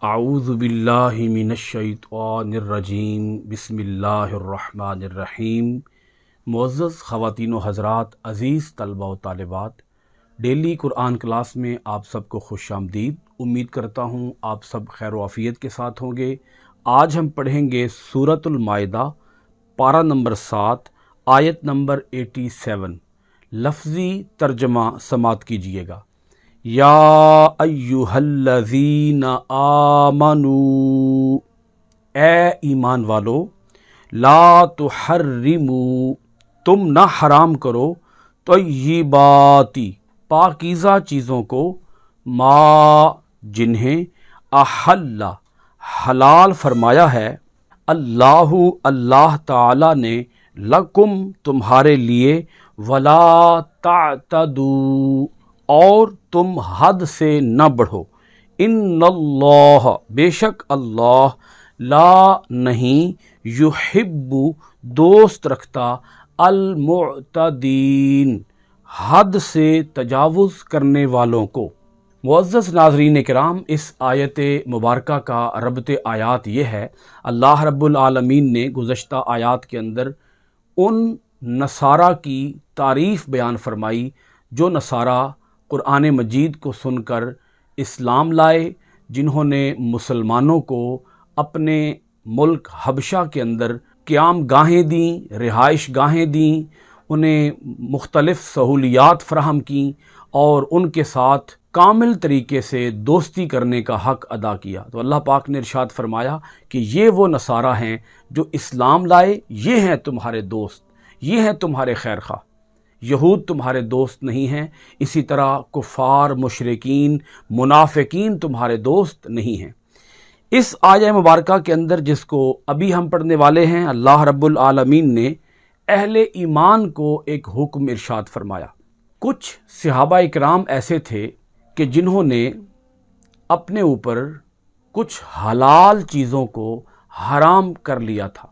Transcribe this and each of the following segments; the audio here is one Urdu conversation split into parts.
اعوذ باللہ من الشیطان الرجیم بسم اللہ الرحمن الرحیم۔ معزز خواتین و حضرات، عزیز طلبہ و طالبات، ڈیلی قرآن کلاس میں آپ سب کو خوش آمدید۔ امید کرتا ہوں آپ سب خیر و عافیت کے ساتھ ہوں گے۔ آج ہم پڑھیں گے سورۃ المائدہ، پارہ نمبر 7، آیت نمبر 87۔ لفظی ترجمہ سماعت کیجئے گا۔ یا ایہا الذین آمنوا، اے ایمان والو، لا تحرموا، تم نہ حرام کرو، طیباتی، پاکیزہ چیزوں کو، ما، جنہیں، احل، حلال فرمایا ہے، اللہ تعالی نے، لکم، تمہارے لیے، ولا تعتدوا، اور تم حد سے نہ بڑھو، ان اللہ، بے شک اللہ، لا، نہیں، یحب، دوست رکھتا، المعتدین، حد سے تجاوز کرنے والوں کو۔ معزز ناظرین کرام، اس آیت مبارکہ کا ربط آیات یہ ہے، اللہ رب العالمین نے گزشتہ آیات کے اندر ان نصارہ کی تعریف بیان فرمائی جو نصارہ قرآن مجید کو سن کر اسلام لائے، جنہوں نے مسلمانوں کو اپنے ملک حبشہ کے اندر قیام گاہیں دیں، رہائش گاہیں دیں، انہیں مختلف سہولیات فراہم کیں اور ان کے ساتھ کامل طریقے سے دوستی کرنے کا حق ادا کیا۔ تو اللہ پاک نے ارشاد فرمایا کہ یہ وہ نصارہ ہیں جو اسلام لائے، یہ ہیں تمہارے دوست، یہ ہیں تمہارے خیر خواہ۔ یہود تمہارے دوست نہیں ہیں، اسی طرح کفار، مشرکین، منافقین تمہارے دوست نہیں ہیں۔ اس آیہ مبارکہ کے اندر جس کو ابھی ہم پڑھنے والے ہیں، اللہ رب العالمین نے اہل ایمان کو ایک حکم ارشاد فرمایا۔ کچھ صحابہ اکرام ایسے تھے کہ جنہوں نے اپنے اوپر کچھ حلال چیزوں کو حرام کر لیا تھا،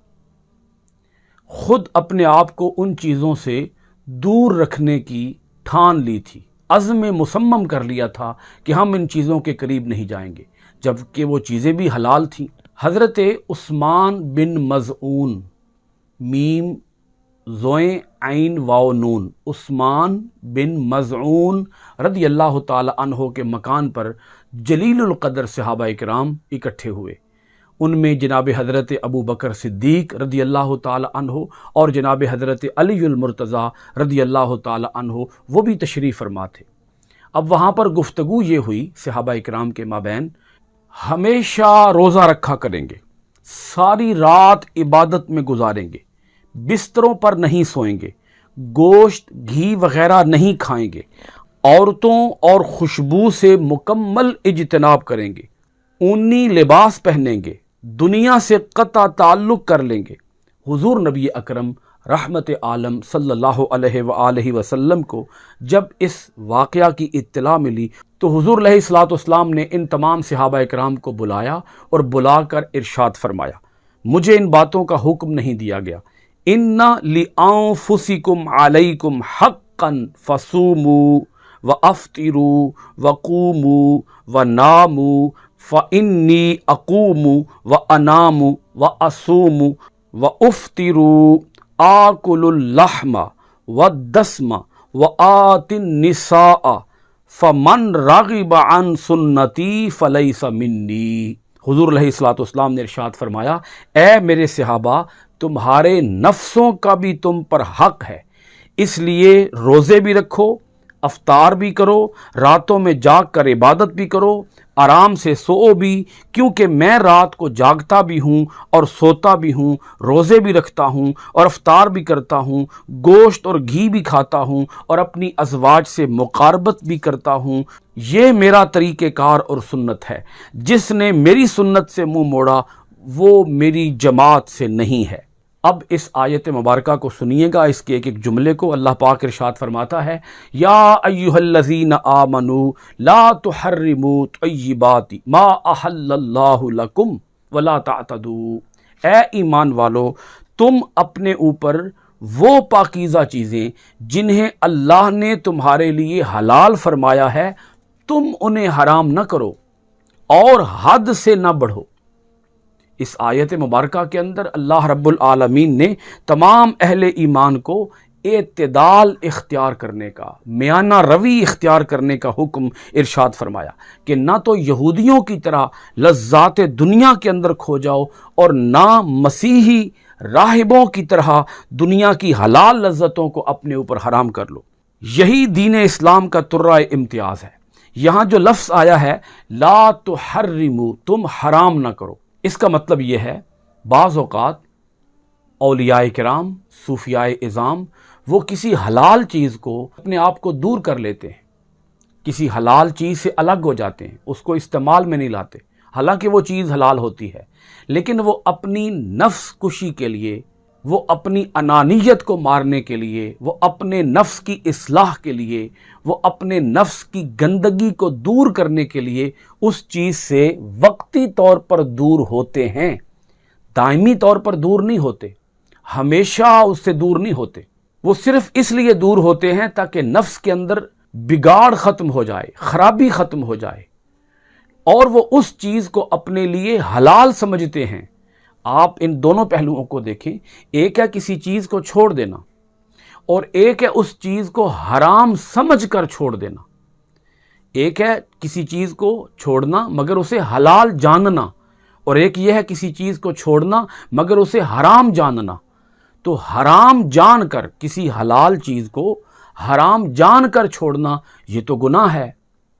خود اپنے آپ کو ان چیزوں سے دور رکھنے کی ٹھان لی تھی، عزم مصمم کر لیا تھا کہ ہم ان چیزوں کے قریب نہیں جائیں گے، جبکہ وہ چیزیں بھی حلال تھیں۔ حضرت عثمان بن مظعون، میم زوئیں عین واو نون، عثمان بن مظعون رضی اللہ تعالی عنہ کے مکان پر جلیل القدر صحابہ اکرام اکٹھے ہوئے۔ ان میں جناب حضرت ابو بکر صدیق رضی اللہ تعالی عنہ اور جناب حضرت علی المرتضیٰ رضی اللہ تعالی عنہ وہ بھی تشریف فرما تھے۔ اب وہاں پر گفتگو یہ ہوئی صحابہ اکرام کے مابین، ہمیشہ روزہ رکھا کریں گے، ساری رات عبادت میں گزاریں گے، بستروں پر نہیں سوئیں گے، گوشت، گھی وغیرہ نہیں کھائیں گے، عورتوں اور خوشبو سے مکمل اجتناب کریں گے، اونی لباس پہنیں گے، دنیا سے قطع تعلق کر لیں گے۔ حضور نبی اکرم رحمت عالم صلی اللہ علیہ وآلہ وسلم کو جب اس واقعہ کی اطلاع ملی تو حضور علیہ الصلوۃ والسلام نے ان تمام صحابہ اکرام کو بلایا اور بلا کر ارشاد فرمایا، مجھے ان باتوں کا حکم نہیں دیا گیا، ان لانفسکم علیکم حقا فصوموا وافطروا وقوموا وناموا فإنی اقوم وانام واصوم وافطر آکل اللحم والدسم وآتی النساء فمن رغب عن سنتی فلیس منی۔ حضور علیہ الصلوۃ والسلام نے ارشاد فرمایا، اے میرے صحابہ، تمہارے نفسوں کا بھی تم پر حق ہے، اس لیے روزے بھی رکھو، افطار بھی کرو، راتوں میں جاگ کر عبادت بھی کرو، آرام سے سو بھی، کیونکہ میں رات کو جاگتا بھی ہوں اور سوتا بھی ہوں، روزے بھی رکھتا ہوں اور افطار بھی کرتا ہوں، گوشت اور گھی بھی کھاتا ہوں اور اپنی ازواج سے مقاربت بھی کرتا ہوں۔ یہ میرا طریقہ کار اور سنت ہے، جس نے میری سنت سے منہ موڑا وہ میری جماعت سے نہیں ہے۔ اب اس آیت مبارکہ کو سنیے گا، اس کے ایک ایک جملے کو۔ اللہ پاک ارشاد فرماتا ہے، یا ایہا الذین آمنوا لا تحرموا طیبات ما احل اللہ لکم ولا تعتدوا، اے ایمان والو، تم اپنے اوپر وہ پاکیزہ چیزیں جنہیں اللہ نے تمہارے لیے حلال فرمایا ہے، تم انہیں حرام نہ کرو، اور حد سے نہ بڑھو۔ اس آیت مبارکہ کے اندر اللہ رب العالمین نے تمام اہل ایمان کو اعتدال اختیار کرنے کا، میانہ روی اختیار کرنے کا حکم ارشاد فرمایا کہ نہ تو یہودیوں کی طرح لذات دنیا کے اندر کھو جاؤ اور نہ مسیحی راہبوں کی طرح دنیا کی حلال لذتوں کو اپنے اوپر حرام کر لو۔ یہی دین اسلام کا ترہ امتیاز ہے۔ یہاں جو لفظ آیا ہے لا تحرموا، تم حرام نہ کرو، اس کا مطلب یہ ہے بعض اوقات اولیاء کرام، صوفیاء اعظام وہ کسی حلال چیز کو اپنے آپ کو دور کر لیتے ہیں، کسی حلال چیز سے الگ ہو جاتے ہیں، اس کو استعمال میں نہیں لاتے، حالانکہ وہ چیز حلال ہوتی ہے، لیکن وہ اپنی نفس کشی کے لیے، وہ اپنی انانیت کو مارنے کے لیے، وہ اپنے نفس کی اصلاح کے لیے، وہ اپنے نفس کی گندگی کو دور کرنے کے لیے اس چیز سے وقتی طور پر دور ہوتے ہیں، دائمی طور پر دور نہیں ہوتے، ہمیشہ اس سے دور نہیں ہوتے۔ وہ صرف اس لیے دور ہوتے ہیں تاکہ نفس کے اندر بگاڑ ختم ہو جائے، خرابی ختم ہو جائے، اور وہ اس چیز کو اپنے لیے حلال سمجھتے ہیں۔ آپ ان دونوں پہلوؤں کو دیکھیں، ایک ہے کسی چیز کو چھوڑ دینا اور ایک ہے اس چیز کو حرام سمجھ کر چھوڑ دینا۔ ایک ہے کسی چیز کو چھوڑنا مگر اسے حلال جاننا، اور ایک یہ ہے کسی چیز کو چھوڑنا مگر اسے حرام جاننا۔ تو حرام جان کر کسی حلال چیز کو حرام جان کر چھوڑنا یہ تو گناہ ہے۔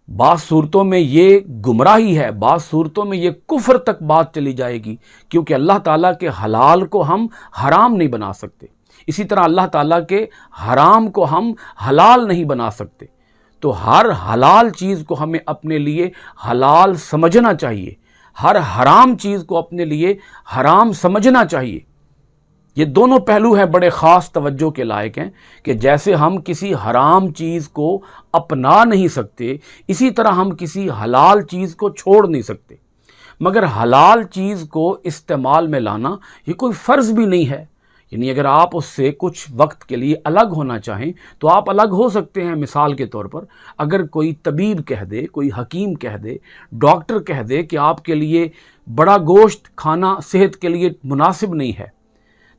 بعض صورتوں میں یہ گمراہی ہے، بعض صورتوں میں یہ کفر تک بات چلی جائے گی، کیونکہ اللہ تعالیٰ کے حلال کو ہم حرام نہیں بنا سکتے، اسی طرح اللہ تعالیٰ کے حرام کو ہم حلال نہیں بنا سکتے۔ تو ہر حلال چیز کو ہمیں اپنے لیے حلال سمجھنا چاہیے، ہر حرام چیز کو اپنے لیے حرام سمجھنا چاہیے۔ یہ دونوں پہلو ہیں بڑے خاص توجہ کے لائق ہیں کہ جیسے ہم کسی حرام چیز کو اپنا نہیں سکتے، اسی طرح ہم کسی حلال چیز کو چھوڑ نہیں سکتے، مگر حلال چیز کو استعمال میں لانا یہ کوئی فرض بھی نہیں ہے۔ یعنی اگر آپ اس سے کچھ وقت کے لیے الگ ہونا چاہیں تو آپ الگ ہو سکتے ہیں۔ مثال کے طور پر اگر کوئی طبیب کہہ دے، کوئی حکیم کہہ دے، ڈاکٹر کہہ دے کہ آپ کے لیے بڑا گوشت کھانا صحت کے لیے مناسب نہیں ہے،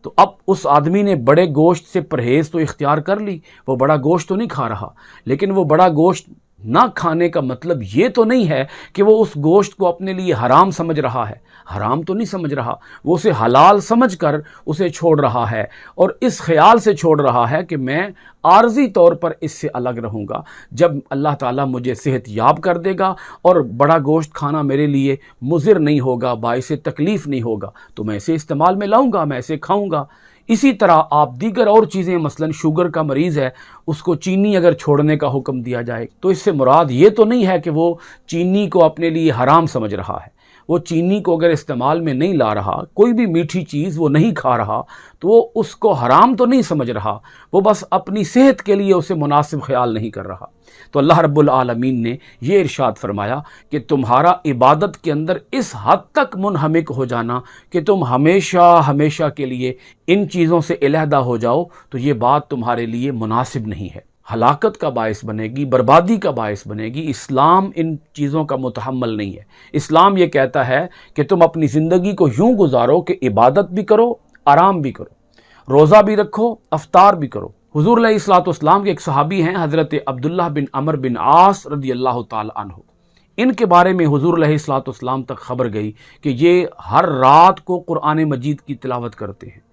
تو اب اس آدمی نے بڑے گوشت سے پرہیز تو اختیار کر لی، وہ بڑا گوشت تو نہیں کھا رہا، لیکن وہ بڑا گوشت نہ کھانے کا مطلب یہ تو نہیں ہے کہ وہ اس گوشت کو اپنے لیے حرام سمجھ رہا ہے، حرام تو نہیں سمجھ رہا، وہ اسے حلال سمجھ کر اسے چھوڑ رہا ہے، اور اس خیال سے چھوڑ رہا ہے کہ میں عارضی طور پر اس سے الگ رہوں گا، جب اللہ تعالیٰ مجھے صحت یاب کر دے گا اور بڑا گوشت کھانا میرے لیے مضر نہیں ہوگا، باعث تکلیف نہیں ہوگا، تو میں اسے استعمال میں لاؤں گا، میں اسے کھاؤں گا۔ اسی طرح آپ دیگر اور چیزیں، مثلا شوگر کا مریض ہے، اس کو چینی اگر چھوڑنے کا حکم دیا جائے تو اس سے مراد یہ تو نہیں ہے کہ وہ چینی کو اپنے لیے حرام سمجھ رہا ہے۔ وہ چینی کو اگر استعمال میں نہیں لا رہا، کوئی بھی میٹھی چیز وہ نہیں کھا رہا، تو وہ اس کو حرام تو نہیں سمجھ رہا، وہ بس اپنی صحت کے لیے اسے مناسب خیال نہیں کر رہا۔ تو اللہ رب العالمین نے یہ ارشاد فرمایا کہ تمہارا عبادت کے اندر اس حد تک منہمک ہو جانا کہ تم ہمیشہ ہمیشہ کے لیے ان چیزوں سے علیحدہ ہو جاؤ، تو یہ بات تمہارے لیے مناسب نہیں ہے، ہلاکت کا باعث بنے گی، بربادی کا باعث بنے گی۔ اسلام ان چیزوں کا متحمل نہیں ہے۔ اسلام یہ کہتا ہے کہ تم اپنی زندگی کو یوں گزارو کہ عبادت بھی کرو، آرام بھی کرو، روزہ بھی رکھو، افطار بھی کرو۔ حضور علیہ الصلوۃ والسلام کے ایک صحابی ہیں حضرت عبداللہ بن عمر بن عاص رضی اللہ تعالی عنہ، ان کے بارے میں حضور علیہ الصلوۃ والسلام تک خبر گئی کہ یہ ہر رات کو قرآن مجید کی تلاوت کرتے ہیں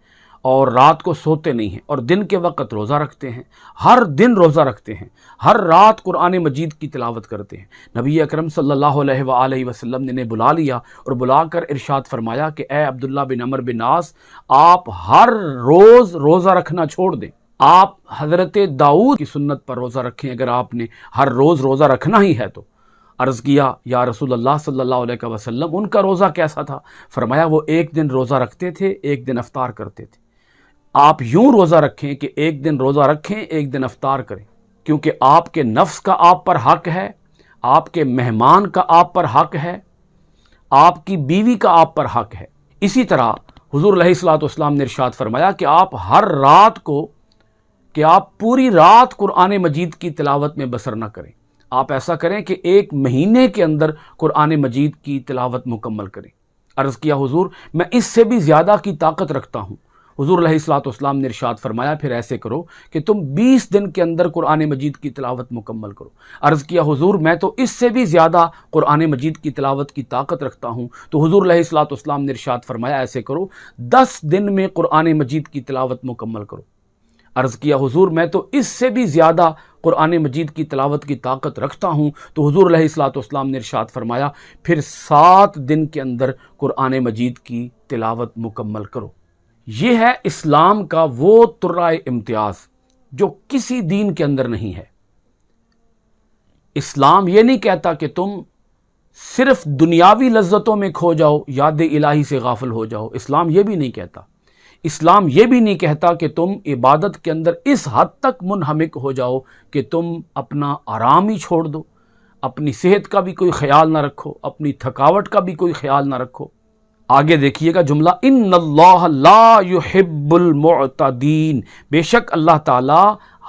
اور رات کو سوتے نہیں ہیں، اور دن کے وقت روزہ رکھتے ہیں، ہر دن روزہ رکھتے ہیں، ہر رات قرآن مجید کی تلاوت کرتے ہیں۔ نبی اکرم صلی اللہ علیہ وآلہ وسلم نے انہیں بلا لیا اور بلا کر ارشاد فرمایا کہ اے عبداللہ بن عمر بن عاص، آپ ہر روز روزہ رکھنا چھوڑ دیں، آپ حضرت داؤد کی سنت پر روزہ رکھیں اگر آپ نے ہر روز روزہ رکھنا ہی ہے تو۔ عرض کیا یا رسول اللہ صلی اللہ علیہ وسلم ان کا روزہ کیسا تھا؟ فرمایا وہ ایک دن روزہ رکھتے تھے، ایک دن افطار کرتے تھے۔ آپ یوں روزہ رکھیں کہ ایک دن روزہ رکھیں، ایک دن افطار کریں، کیونکہ آپ کے نفس کا آپ پر حق ہے، آپ کے مہمان کا آپ پر حق ہے، آپ کی بیوی کا آپ پر حق ہے۔ اسی طرح حضور علیہ الصلوۃ والسلام نے ارشاد فرمایا کہ آپ ہر رات کو، کہ آپ پوری رات قرآن مجید کی تلاوت میں بسر نہ کریں، آپ ایسا کریں کہ 1 مہینے کے اندر قرآن مجید کی تلاوت مکمل کریں۔ عرض کیا حضور میں اس سے بھی زیادہ کی طاقت رکھتا ہوں۔ حضور علیہ الصلوۃ والسلام نے ارشاد فرمایا پھر ایسے کرو کہ تم 20 دن کے اندر قرآن مجید کی تلاوت مکمل کرو۔ عرض کیا حضور میں تو اس سے بھی زیادہ قرآن مجید کی تلاوت کی طاقت رکھتا ہوں۔ تو حضور علیہ الصلوۃ والسلام نے ارشاد فرمایا ایسے کرو 10 دن میں قرآن مجید کی تلاوت مکمل کرو۔ عرض کیا حضور میں تو اس سے بھی زیادہ قرآن مجید کی تلاوت کی طاقت رکھتا ہوں۔ تو حضور علیہ الصلوۃ والسلام نے ارشاد فرمایا پھر 7 دن کے اندر قرآن مجید کی تلاوت مکمل کرو۔ یہ ہے اسلام کا وہ ترائے امتیاز جو کسی دین کے اندر نہیں ہے۔ اسلام یہ نہیں کہتا کہ تم صرف دنیاوی لذتوں میں کھو جاؤ، یاد الہی سے غافل ہو جاؤ۔ اسلام یہ بھی نہیں کہتا۔ اسلام یہ بھی نہیں کہتا کہ تم عبادت کے اندر اس حد تک منہمک ہو جاؤ کہ تم اپنا آرام ہی چھوڑ دو، اپنی صحت کا بھی کوئی خیال نہ رکھو، اپنی تھکاوٹ کا بھی کوئی خیال نہ رکھو۔ آگے دیکھیے گا جملہ ان اللہ لا يحب المعتدین، بے شک اللہ تعالی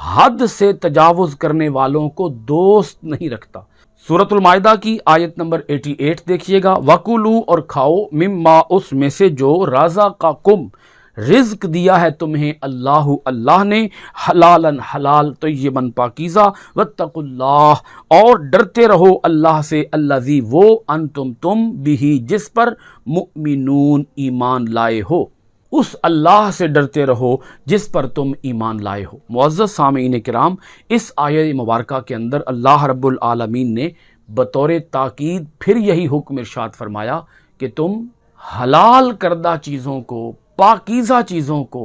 حد سے تجاوز کرنے والوں کو دوست نہیں رکھتا۔ سورۃ المائدہ کی آیت نمبر 88 دیکھیے گا وَكُلُوا اور کھاؤ مما اس میں سے جو رزقکم رزق دیا ہے تمہیں اللہ نے حلالا حلال طیبا پاکیزہ واتقوا اللہ اور ڈرتے رہو اللہ سے الذی وہ انتم تم بھی جس پر مؤمنون ایمان لائے ہو، اس اللہ سے ڈرتے رہو جس پر تم ایمان لائے ہو۔ معزز سامعین کرام، اس آیت مبارکہ کے اندر اللہ رب العالمین نے بطور تاکید پھر یہی حکم ارشاد فرمایا کہ تم حلال کردہ چیزوں کو، پاکیزہ چیزوں کو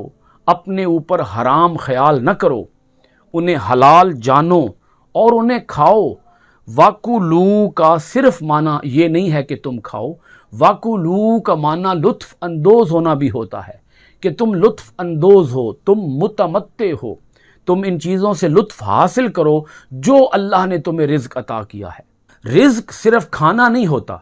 اپنے اوپر حرام خیال نہ کرو، انہیں حلال جانو اور انہیں کھاؤ۔ وَكُلُوا کا صرف معنی یہ نہیں ہے کہ تم کھاؤ، وَكُلُوا کا معنی لطف اندوز ہونا بھی ہوتا ہے کہ تم لطف اندوز ہو، تم متمتع ہو، تم ان چیزوں سے لطف حاصل کرو جو اللہ نے تمہیں رزق عطا کیا ہے۔ رزق صرف کھانا نہیں ہوتا،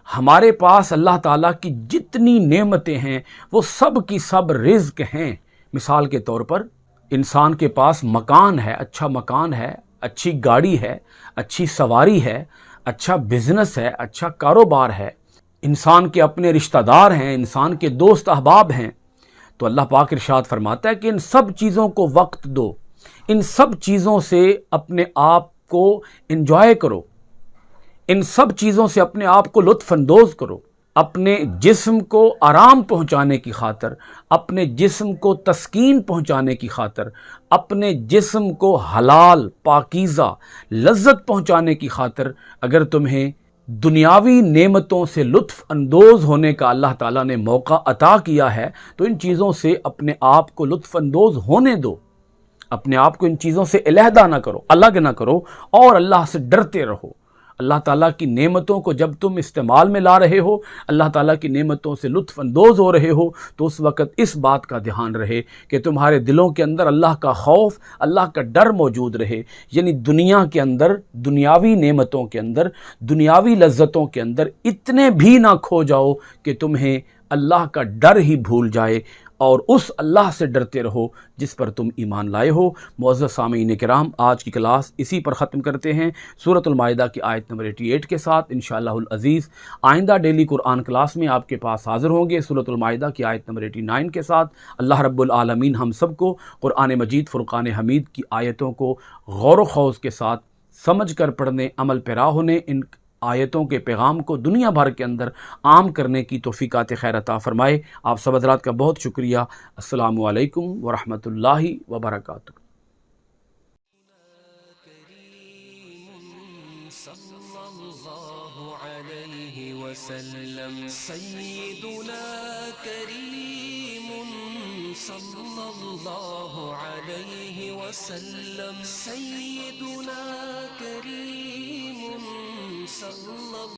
ہمارے پاس اللہ تعالیٰ کی جتنی نعمتیں ہیں وہ سب کی سب رزق ہیں۔ مثال کے طور پر انسان کے پاس مکان ہے، اچھا مکان ہے، اچھی گاڑی ہے، اچھی سواری ہے، اچھا بزنس ہے، اچھا کاروبار ہے، انسان کے اپنے رشتہ دار ہیں، انسان کے دوست احباب ہیں، تو اللہ پاک ارشاد فرماتا ہے کہ ان سب چیزوں کو وقت دو، ان سب چیزوں سے اپنے آپ کو انجوائے کرو، ان سب چیزوں سے اپنے آپ کو لطف اندوز کرو، اپنے جسم کو آرام پہنچانے کی خاطر، اپنے جسم کو تسکین پہنچانے کی خاطر، اپنے جسم کو حلال پاکیزہ لذت پہنچانے کی خاطر اگر تمہیں دنیاوی نعمتوں سے لطف اندوز ہونے کا اللہ تعالیٰ نے موقع عطا کیا ہے تو ان چیزوں سے اپنے آپ کو لطف اندوز ہونے دو، اپنے آپ کو ان چیزوں سے علیحدہ نہ کرو، الگ نہ کرو اور اللہ سے ڈرتے رہو۔ اللہ تعالیٰ کی نعمتوں کو جب تم استعمال میں لا رہے ہو، اللہ تعالیٰ کی نعمتوں سے لطف اندوز ہو رہے ہو، تو اس وقت اس بات کا دھیان رہے کہ تمہارے دلوں کے اندر اللہ کا خوف، اللہ کا ڈر موجود رہے، یعنی دنیا کے اندر، دنیاوی نعمتوں کے اندر، دنیاوی لذتوں کے اندر اتنے بھی نہ کھو جاؤ کہ تمہیں اللہ کا ڈر ہی بھول جائے اور اس اللہ سے ڈرتے رہو جس پر تم ایمان لائے ہو۔ معزز سامعین کرام، آج کی کلاس اسی پر ختم کرتے ہیں، سورۃ المائدہ کی آیت نمبر 88 کے ساتھ انشاءاللہ العزیز۔ آئندہ ڈیلی قرآن کلاس میں آپ کے پاس حاضر ہوں گے سورۃ المائدہ کی آیت نمبر 89 کے ساتھ۔ اللہ رب العالمین ہم سب کو قرآن مجید فرقان حمید کی آیتوں کو غور و خوض کے ساتھ سمجھ کر پڑھنے، عمل پیرا ہونے، ان آیتوں کے پیغام کو دنیا بھر کے اندر عام کرنے کی توفیقات خیر عطا فرمائے۔ آپ سب حضرات کا بہت شکریہ۔ السلام علیکم ورحمۃ اللہ وبرکاتہ۔ سیدنا کریم صلی اللہ علیہ وسلم، سیدنا کریم صلی اللہ